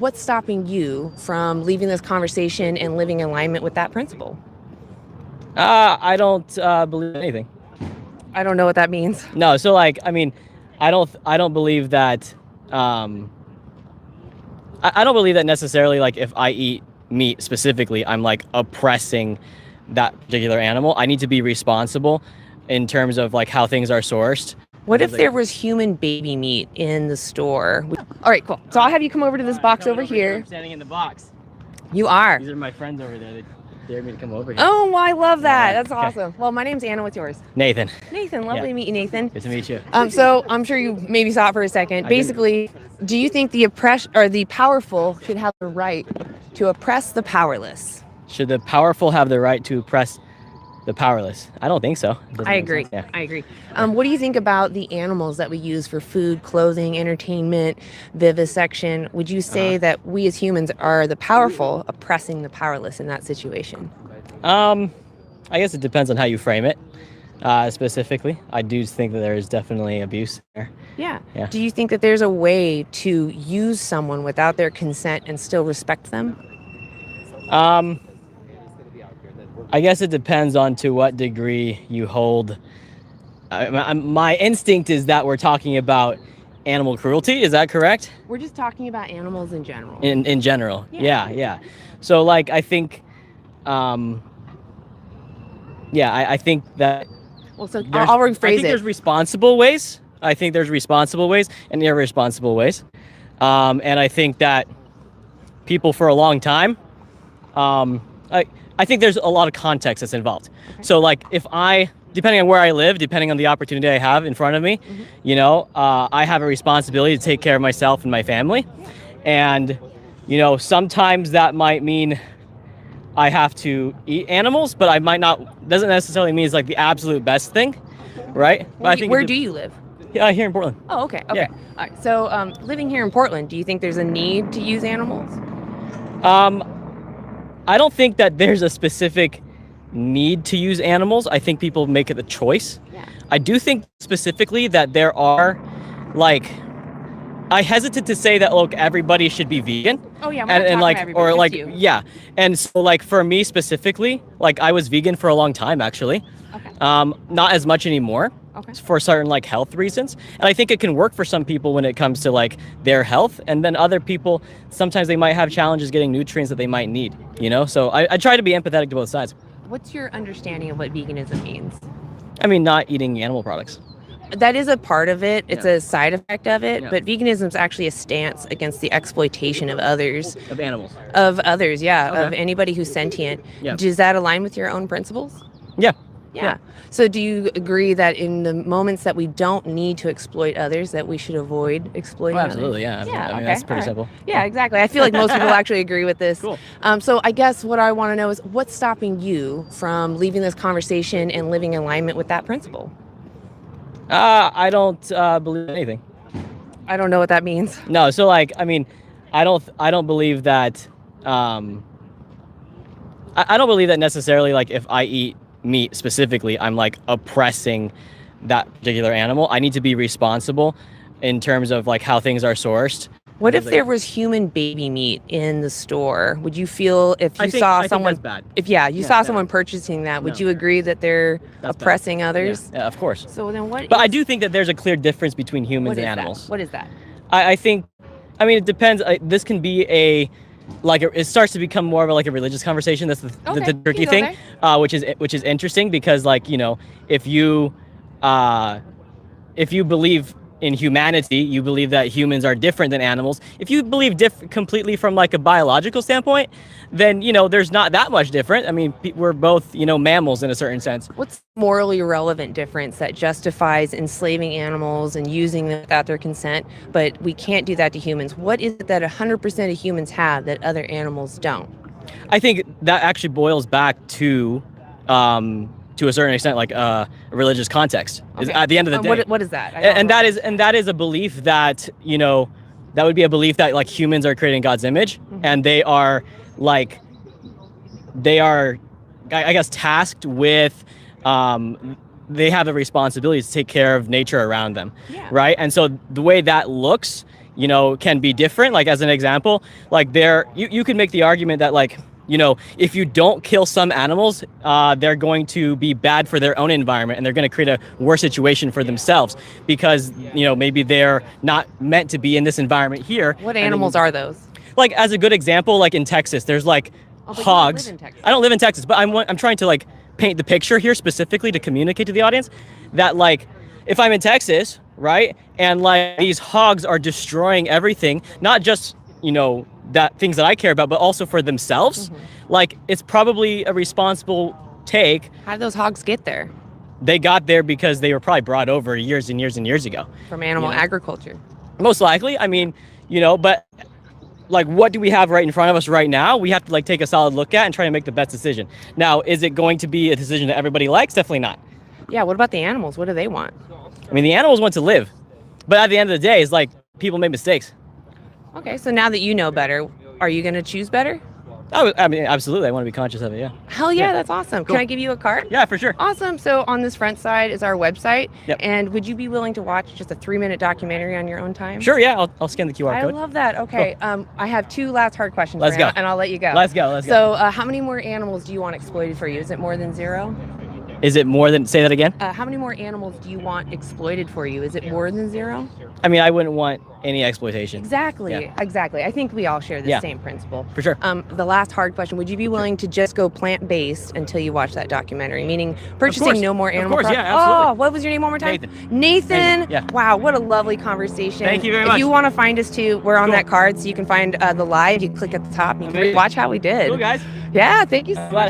What's stopping you from leaving this conversation and living in alignment with that principle? I don't believe anything. I don't know what that means. No, so like, I mean, I don't believe that. I don't believe that necessarily. Like, if I eat meat specifically, I'm like oppressing that particular animal. I need to be responsible in terms of like how things are sourced. What if there was human baby meat in the store? All right, cool. So I'll have you come over to this box over here. I'm standing in the box. You are. These are my friends over there. They dared me to come over here. Oh, well, I love that. That's Okay. awesome. Well, my name's Anna. What's yours? Nathan. Nathan. Lovely to meet you, Nathan. Good to meet you. So I'm sure you maybe saw it for a second. Basically, do you think the powerful should have the right to oppress the powerless? Should the powerful have the right to oppress the powerless? I don't think so. I agree. Yeah. I agree. What do you think about the animals that we use for food, clothing, entertainment, vivisection? Would you say that we as humans are the powerful oppressing the powerless in that situation? I guess it depends on how you frame it. Specifically, I do think that there is definitely abuse there. Yeah. Do you think that there's a way to use someone without their consent and still respect them? I guess it depends on to what degree you hold. My instinct is that we're talking about animal cruelty. Is that correct? We're just talking about animals in general. In general. Yeah. So like, I think, I think that. Well, so I'll rephrase it. I think there's responsible ways. I think there's responsible ways and irresponsible ways. And I think that people for a long time, I think there's a lot of context that's involved. Okay. So like, depending on where I live, depending on the opportunity I have in front of me, I have a responsibility to take care of myself and my family. And, sometimes that might mean I have to eat animals, but I might not, doesn't necessarily mean it's like the absolute best thing, right? But I think where do you live? Yeah, here in Portland. Oh, okay. Yeah. All right. So living here in Portland, do you think there's a need to use animals? I don't think that there's a specific need to use animals. I think people make it a choice. Yeah. I do think specifically that there are, I hesitate to say that, look, everybody should be vegan. Oh yeah, yeah. And so for me specifically, I was vegan for a long time actually. Okay. Not as much anymore. Okay. For certain health reasons. And I think it can work for some people when it comes to their health, and then other people, sometimes they might have challenges getting nutrients that they might need, So I try to be empathetic to both sides. What's your understanding of what veganism means? I mean, not eating animal products. That is a part of it. It's a side effect of it, but veganism is actually a stance against the exploitation of others. Of animals. Of others, yeah. Okay. Of anybody who's sentient. Yeah. Does that align with your own principles? Yeah. So do you agree that in the moments that we don't need to exploit others, that we should avoid exploiting others? Absolutely, yeah. I mean, that's pretty simple. Yeah, exactly. I feel like most people actually agree with this. Cool. So I guess what I want to know is what's stopping you from leaving this conversation and living in alignment with that principle? I don't believe anything. I don't know what that means. No, so I don't believe that. I don't believe that necessarily. If I eat meat specifically, I'm oppressing that particular animal. I need to be responsible in terms of how things are sourced. What if there was human baby meat in the store? Would you feel if you saw someone? Think that's bad. If you saw someone purchasing that, would you agree that they're oppressing others? Yeah, of course. So then what? But I do think that there's a clear difference between humans and animals. What is that? I think, it depends. This can be it starts to become more of a religious conversation. That's the tricky thing, which is interesting because if you believe in humanity, you believe that humans are different than animals. If you believe completely from a biological standpoint, then there's not that much different. I mean, we're both mammals in a certain sense. What's the morally relevant difference that justifies enslaving animals and using them without their consent, but we can't do that to humans? What is it that 100% of humans have that other animals don't? I think that actually boils back to a certain extent, a religious context. Okay. At the end of the day, what is that? That is a belief that that would be a belief that humans are created in God's image, and they are I guess tasked with they have the responsibility to take care of nature around them, right? And so the way that looks you know, can be different. Like as an example, like you could make the argument that like, you know, if you don't kill some animals, they're going to be bad for their own environment and they're going to create a worse situation for themselves because, you know, maybe they're not meant to be in this environment here. What animals are those? Like as a good example, like in Texas, there's like hogs. You don't live in Texas. I don't live in Texas, but I'm trying to like paint the picture here specifically to communicate to the audience that like if I'm in Texas, right, and like these hogs are destroying everything, not just, you know, that things that I care about, but also for themselves, like it's probably a responsible take. How did those hogs get there? They got there because they were probably brought over years and years and years ago. From animal agriculture. Most likely. I mean, you know, but like what do we have right in front of us right now? We have to like take a solid look at and try to make the best decision. Now, is it going to be a decision that everybody likes? Definitely not. Yeah, what about the animals? What do they want? I mean, the animals want to live, but at the end of the day, it's like people make mistakes. Okay, so now that you know better, are you going to choose better? I mean, absolutely. I want to be conscious of it, yeah. Hell yeah, that's awesome. Cool. Can I give you a card? Yeah, for sure. Awesome. So on this front side is our website. Yep. And would you be willing to watch just a 3-minute documentary on your own time? Sure, yeah. I'll scan the QR I code. love that. Okay, Cool. I have 2 last hard questions Let's for you, go. and I'll let you go. Let's go. So how many more animals do you want exploited for you? Is it more than 0? Is it more than, say that again? How many more animals do you want exploited for you? Is it more than 0? I mean, I wouldn't want any exploitation. Exactly. Yeah. Exactly. I think we all share the same principle. For sure. The last hard question, would you be willing to just go plant-based until you watch that documentary? Meaning purchasing no more animal products? products? Yeah, absolutely. Oh, what was your name one more time? Nathan. Nathan. Yeah. Wow, what a lovely conversation. Thank you very If much. you want to find us too, we're on Cool. that card, so you can find the live. You click at the top and you can Amazing. watch how we did. Cool, guys. Yeah, thank you so much.